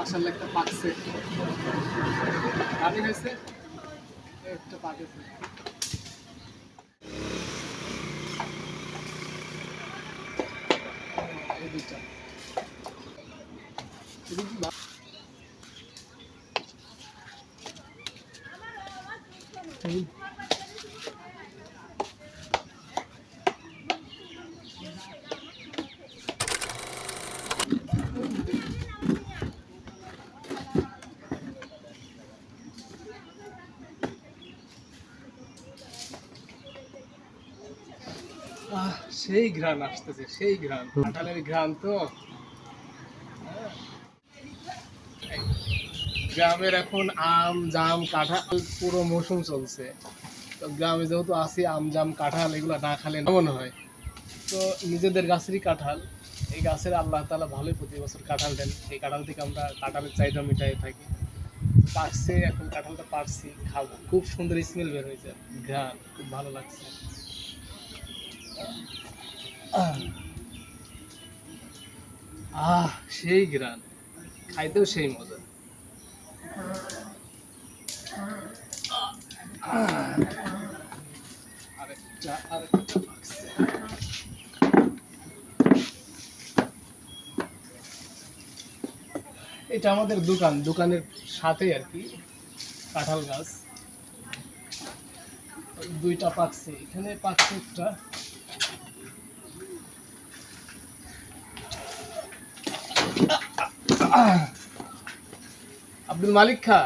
মাশাআল্লাহ একটা পাকছে। আমি হয়েছে একটা পাকেছে। এই দুইটা সেই ঘ্রাণ আসতেছে, সেই ঘ্রাণ কাঁঠালের ঘ্রাণ তো। গ্রামের এখন আম জাম কাঁঠাল পুরো মৌসুম চলছে। তো গ্রামে যেহেতু আছি, আম জাম কাঁঠাল এগুলো না খেলে মনে হয়। তো নিজেদের গাছেরই কাঁঠাল, এই গাছের আল্লাহ তাআলা ভালোই প্রতি বছর কাঁঠাল দেন। এই কাঁঠাল থেকে আমরা কাঁঠালের চাহিদা মিটাই থাকি। পাকছে, এখন কাঁঠালটা পাকছি, খাবো। খুব সুন্দর স্মেল বের হয়েছে, ঘ্রাণ খুব ভালো লাগছে। সেই ঘ্রাণ, খাইতেও সেই মজা। আরেকটা পাকছে। এটা আমাদের দোকানের সাথে আর কি কাঁঠাল গাছ। দুইটা পাকছে, এখানে পাকছে একটা। আব্দুল মালিক খা।